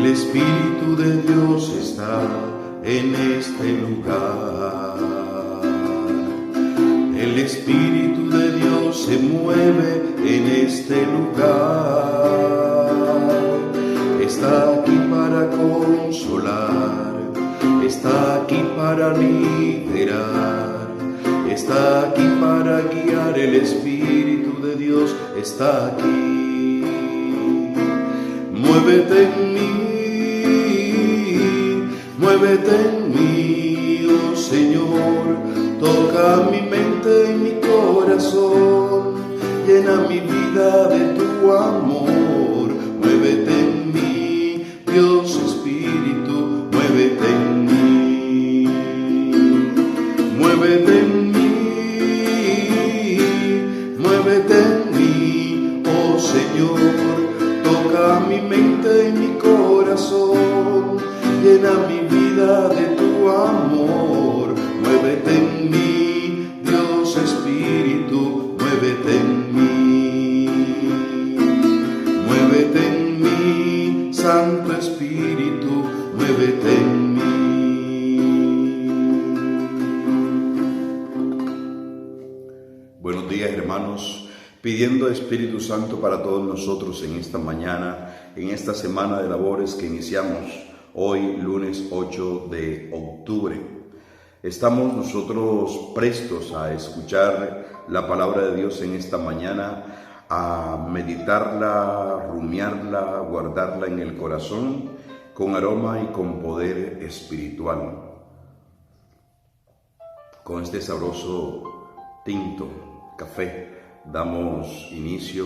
El Espíritu de Dios está en este lugar. El Espíritu de Dios se mueve en este lugar. Está aquí para consolar, está aquí para liberar, está aquí para guiar. El Espíritu de Dios está aquí. Muévete en mí, oh Señor, toca mi mente y mi corazón, llena mi vida de tu amor. Muévete en mí, Dios Espíritu, muévete en mí. Muévete en mí, oh Señor, toca mi mente y mi corazón, llena mi vida de tu amor. Muévete en mí, Dios Espíritu, muévete en mí. Muévete en mí, Santo Espíritu, muévete en mí. Buenos días, hermanos. Pidiendo Espíritu Santo para todos nosotros en esta mañana, en esta semana de labores que iniciamos hoy, lunes 8 de octubre. Estamos nosotros prestos a escuchar la palabra de Dios en esta mañana, a meditarla, rumiarla, guardarla en el corazón con aroma y con poder espiritual. Con este sabroso tinto, café, damos inicio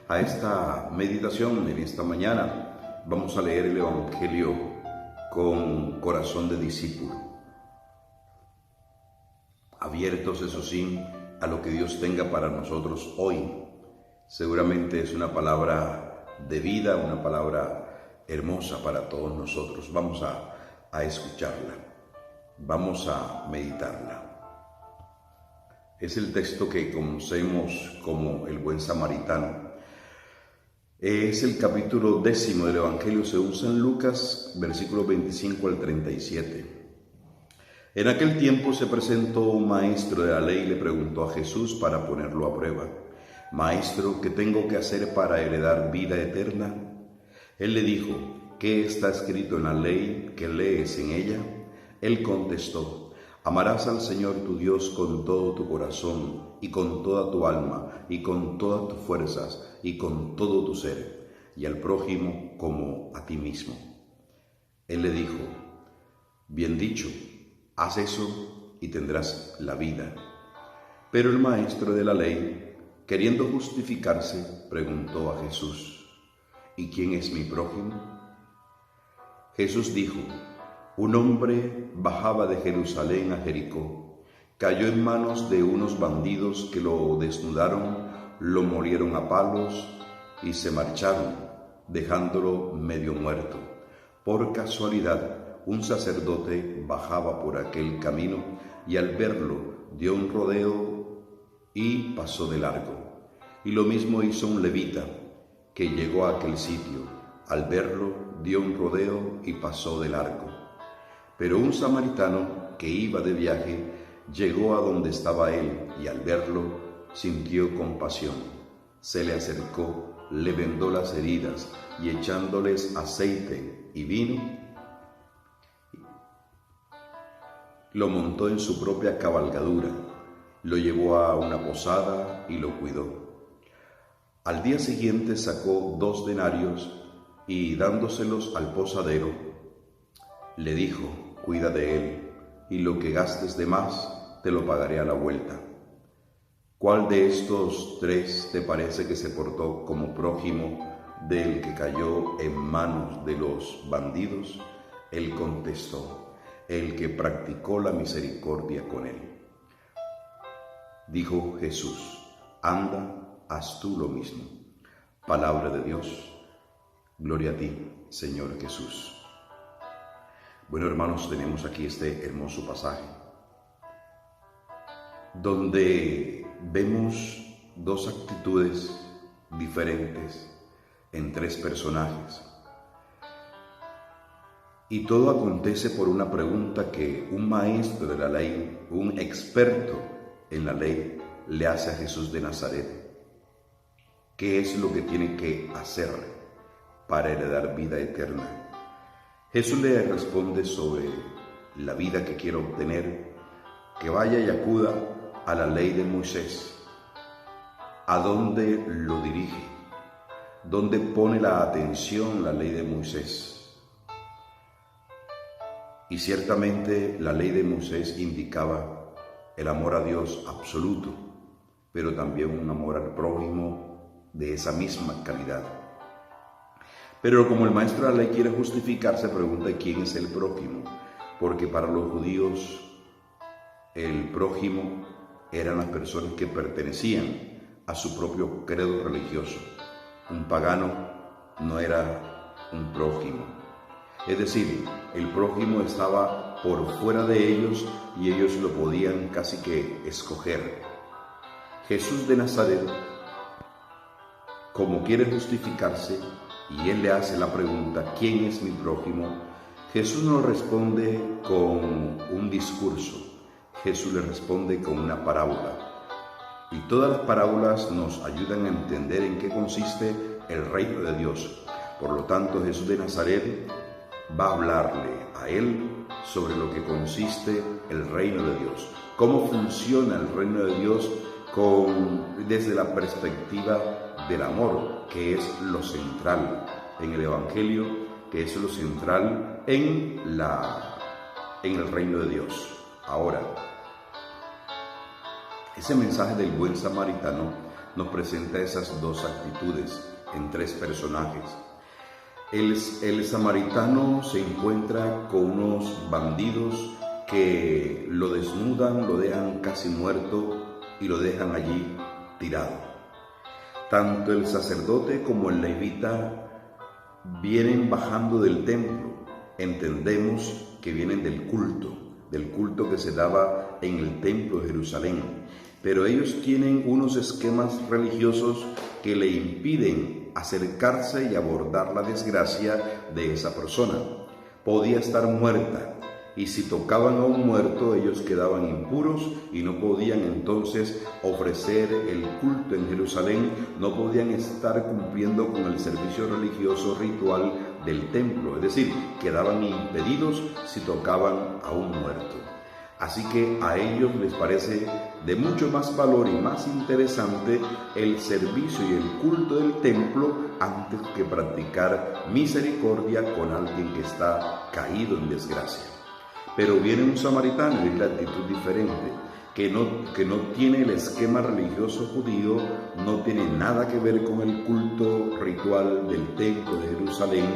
a esta meditación en esta mañana. Vamos a leer el Evangelio con corazón de discípulo, abiertos, eso sí, a lo que Dios tenga para nosotros hoy. Seguramente es una palabra de vida, una palabra hermosa para todos nosotros. Vamos a escucharla, vamos a meditarla. Es el texto que conocemos como el buen samaritano. Es el capítulo 10 del Evangelio según San Lucas, versículos 25 al 37. En aquel tiempo se presentó un maestro de la ley y le preguntó a Jesús para ponerlo a prueba: Maestro, ¿qué tengo que hacer para heredar vida eterna? Él le dijo: ¿qué está escrito en la ley? ¿Qué lees en ella? Él contestó: Amarás al Señor tu Dios con todo tu corazón, y con toda tu alma, y con todas tus fuerzas, y con todo tu ser, y al prójimo como a ti mismo. Él le dijo: Bien dicho, haz eso y tendrás la vida. Pero el maestro de la ley, queriendo justificarse, preguntó a Jesús: ¿y quién es mi prójimo? Jesús dijo: Un hombre bajaba de Jerusalén a Jericó, cayó en manos de unos bandidos que lo desnudaron, lo molieron a palos y se marcharon, dejándolo medio muerto. Por casualidad, un sacerdote bajaba por aquel camino y al verlo dio un rodeo y pasó de largo. Y lo mismo hizo un levita que llegó a aquel sitio. Al verlo dio un rodeo y pasó de largo. Pero un samaritano que iba de viaje llegó a donde estaba él y al verlo sintió compasión. Se le acercó, le vendó las heridas y echándoles aceite y vino, lo montó en su propia cabalgadura, lo llevó a una posada y lo cuidó. Al día siguiente sacó 2 denarios y dándoselos al posadero, le dijo: Cuida de él, y lo que gastes de más te lo pagaré a la vuelta. ¿Cuál de estos 3 te parece que se portó como prójimo del que cayó en manos de los bandidos? Él contestó: el que practicó la misericordia con él. Dijo Jesús: Anda, haz tú lo mismo. Palabra de Dios. Gloria a ti, Señor Jesús. Bueno, hermanos, tenemos aquí este hermoso pasaje donde vemos 2 actitudes diferentes en 3 personajes. Y todo acontece por una pregunta que un maestro de la ley, un experto en la ley, le hace a Jesús de Nazaret. ¿Qué es lo que tiene que hacer para heredar vida eterna? Jesús le responde sobre la vida que quiere obtener, que vaya y acuda a la ley de Moisés. ¿A dónde lo dirige? ¿Dónde pone la atención la ley de Moisés? Y ciertamente la ley de Moisés indicaba el amor a Dios absoluto, pero también un amor al prójimo de esa misma calidad. Pero como el maestro de la ley quiere justificarse, pregunta quién es el prójimo, porque para los judíos el prójimo eran las personas que pertenecían a su propio credo religioso. Un pagano no era un prójimo. Es decir, el prójimo estaba por fuera de ellos y ellos lo podían casi que escoger. Jesús de Nazaret, como quiere justificarse, y él le hace la pregunta, ¿quién es mi prójimo? Jesús no responde con un discurso, Jesús le responde con una parábola. Y todas las parábolas nos ayudan a entender en qué consiste el reino de Dios. Por lo tanto, Jesús de Nazaret va a hablarle a él sobre lo que consiste el reino de Dios, cómo funciona el reino de Dios desde la perspectiva del amor, que es lo central en el Evangelio, que es lo central en el reino de Dios. Ahora, ese mensaje del buen samaritano nos presenta esas dos actitudes en tres personajes. El samaritano se encuentra con unos bandidos que lo desnudan, lo dejan casi muerto y lo dejan allí tirado. Tanto el sacerdote como el levita vienen bajando del templo. Entendemos que vienen del culto que se daba en el templo de Jerusalén. Pero ellos tienen unos esquemas religiosos que le impiden acercarse y abordar la desgracia de esa persona. Podía estar muerta, y si tocaban a un muerto ellos quedaban impuros y no podían entonces ofrecer el culto en Jerusalén, no podían estar cumpliendo con el servicio religioso ritual del templo, es decir, quedaban impedidos si tocaban a un muerto. Así que a ellos les parece de mucho más valor y más interesante el servicio y el culto del templo antes que practicar misericordia con alguien que está caído en desgracia. Pero viene un samaritano y es la actitud diferente, que no tiene el esquema religioso judío, no tiene nada que ver con el culto ritual del templo de Jerusalén.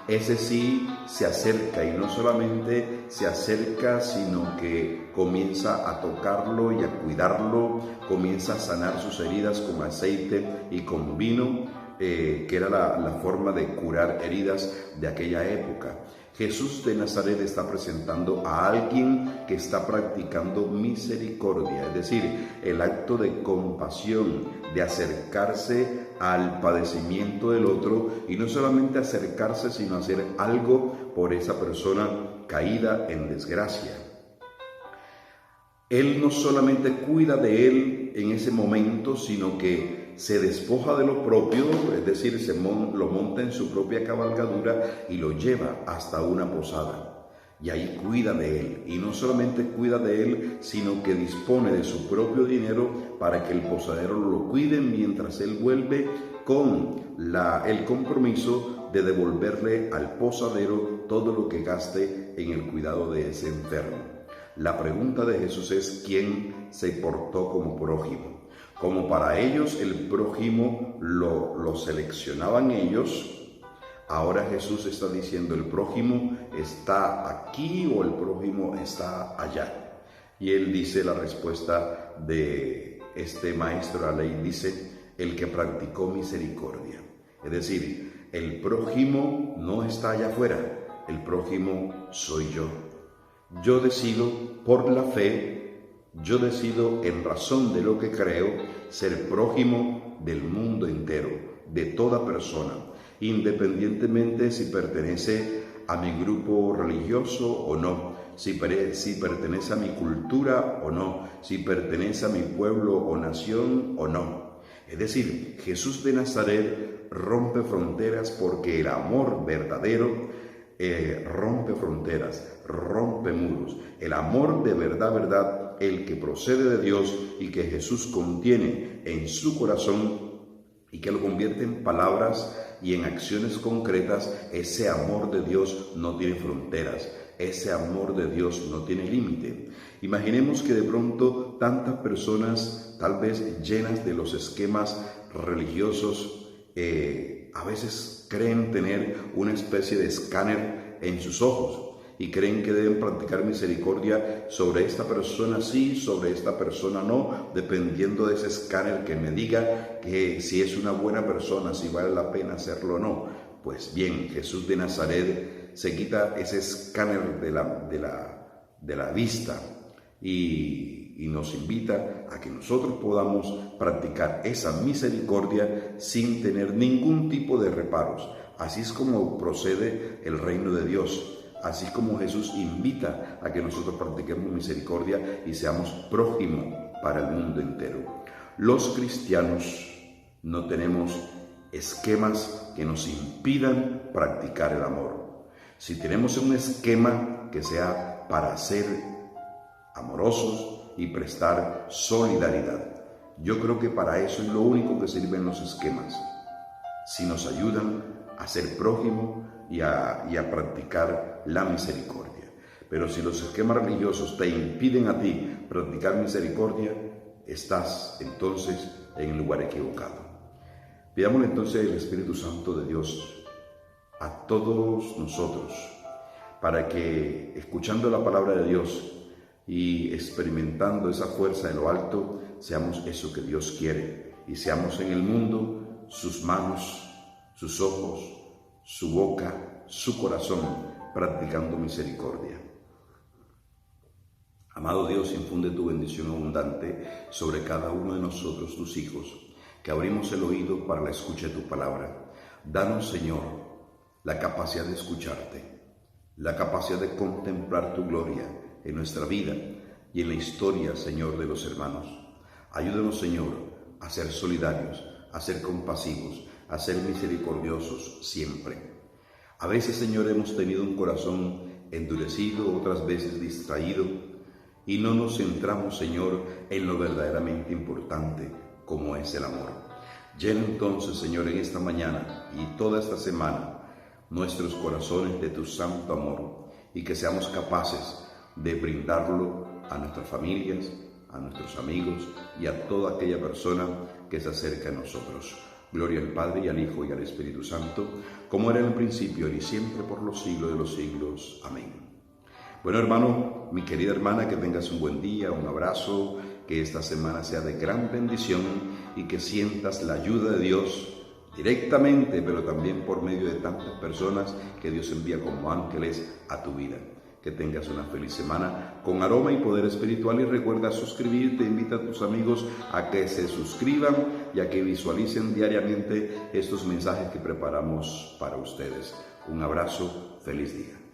Ese sí se acerca, y no solamente se acerca, sino que comienza a tocarlo y a cuidarlo, comienza a sanar sus heridas con aceite y con vino, que era la forma de curar heridas de aquella época. Jesús de Nazaret está presentando a alguien que está practicando misericordia, es decir, el acto de compasión, de acercarse al padecimiento del otro, y no solamente acercarse, sino hacer algo por esa persona caída en desgracia. Él no solamente cuida de él en ese momento, sino que se despoja de lo propio, es decir, lo monta en su propia cabalgadura y lo lleva hasta una posada. Y ahí cuida de él, y no solamente cuida de él, sino que dispone de su propio dinero para que el posadero lo cuide mientras él vuelve, con el compromiso de devolverle al posadero todo lo que gaste en el cuidado de ese enfermo. La pregunta de Jesús es: ¿quién se portó como prójimo? Como para ellos el prójimo lo seleccionaban ellos, ahora Jesús está diciendo: el prójimo está aquí o el prójimo está allá. Y él dice la respuesta de este maestro de la ley, dice: el que practicó misericordia. Es decir, el prójimo no está allá afuera, el prójimo soy yo. Yo decido por la fe, yo decido en razón de lo que creo ser prójimo del mundo entero, de toda persona, independientemente si pertenece a mi grupo religioso o no, si pertenece a mi cultura o no, si pertenece a mi pueblo o nación o no. Es decir, Jesús de Nazaret rompe fronteras porque el amor verdadero rompe fronteras, rompe muros. El amor de verdad, el que procede de Dios y que Jesús contiene en su corazón y que lo convierte en palabras y en acciones concretas, ese amor de Dios no tiene fronteras, ese amor de Dios no tiene límite. Imaginemos que de pronto tantas personas, tal vez llenas de los esquemas religiosos, a veces creen tener una especie de escáner en sus ojos y creen que deben practicar misericordia sobre esta persona sí, sobre esta persona no, dependiendo de ese escáner que me diga que si es una buena persona, si vale la pena hacerlo o no. Pues bien, Jesús de Nazaret se quita ese escáner de la vista y nos invita a que nosotros podamos practicar esa misericordia sin tener ningún tipo de reparos. Así es como procede el reino de Dios. Así como Jesús invita a que nosotros practiquemos misericordia y seamos prójimo para el mundo entero. Los cristianos no tenemos esquemas que nos impidan practicar el amor. Si tenemos un esquema que sea para ser amorosos y prestar solidaridad, yo creo que para eso es lo único que sirven los esquemas. Si nos ayudan a ser prójimo y a practicar la misericordia. Pero si los esquemas religiosos te impiden a ti practicar misericordia, estás entonces en el lugar equivocado. Pidámosle entonces el Espíritu Santo de Dios a todos nosotros, para que, escuchando la palabra de Dios y experimentando esa fuerza de lo alto, seamos eso que Dios quiere y seamos en el mundo sus manos, sus ojos, su boca, su corazón, practicando misericordia. Amado Dios, infunde tu bendición abundante sobre cada uno de nosotros, tus hijos, que abrimos el oído para la escucha de tu palabra. Danos, Señor, la capacidad de escucharte, la capacidad de contemplar tu gloria en nuestra vida y en la historia, Señor, de los hermanos. Ayúdanos, Señor, a ser solidarios, a ser compasivos, a ser misericordiosos siempre. A veces, Señor, hemos tenido un corazón endurecido, otras veces distraído, y no nos centramos, Señor, en lo verdaderamente importante, como es el amor. Llena entonces, Señor, en esta mañana y toda esta semana nuestros corazones de tu santo amor, y que seamos capaces de brindarlo a nuestras familias, a nuestros amigos y a toda aquella persona que se acerca a nosotros. Gloria al Padre, y al Hijo, y al Espíritu Santo, como era en el principio, y siempre, por los siglos de los siglos. Amén. Bueno, hermano, mi querida hermana, que tengas un buen día, un abrazo, que esta semana sea de gran bendición y que sientas la ayuda de Dios directamente, pero también por medio de tantas personas que Dios envía como ángeles a tu vida. Que tengas una feliz semana con aroma y poder espiritual, y recuerda suscribirte. Invita a tus amigos a que se suscriban y a que visualicen diariamente estos mensajes que preparamos para ustedes. Un abrazo, feliz día.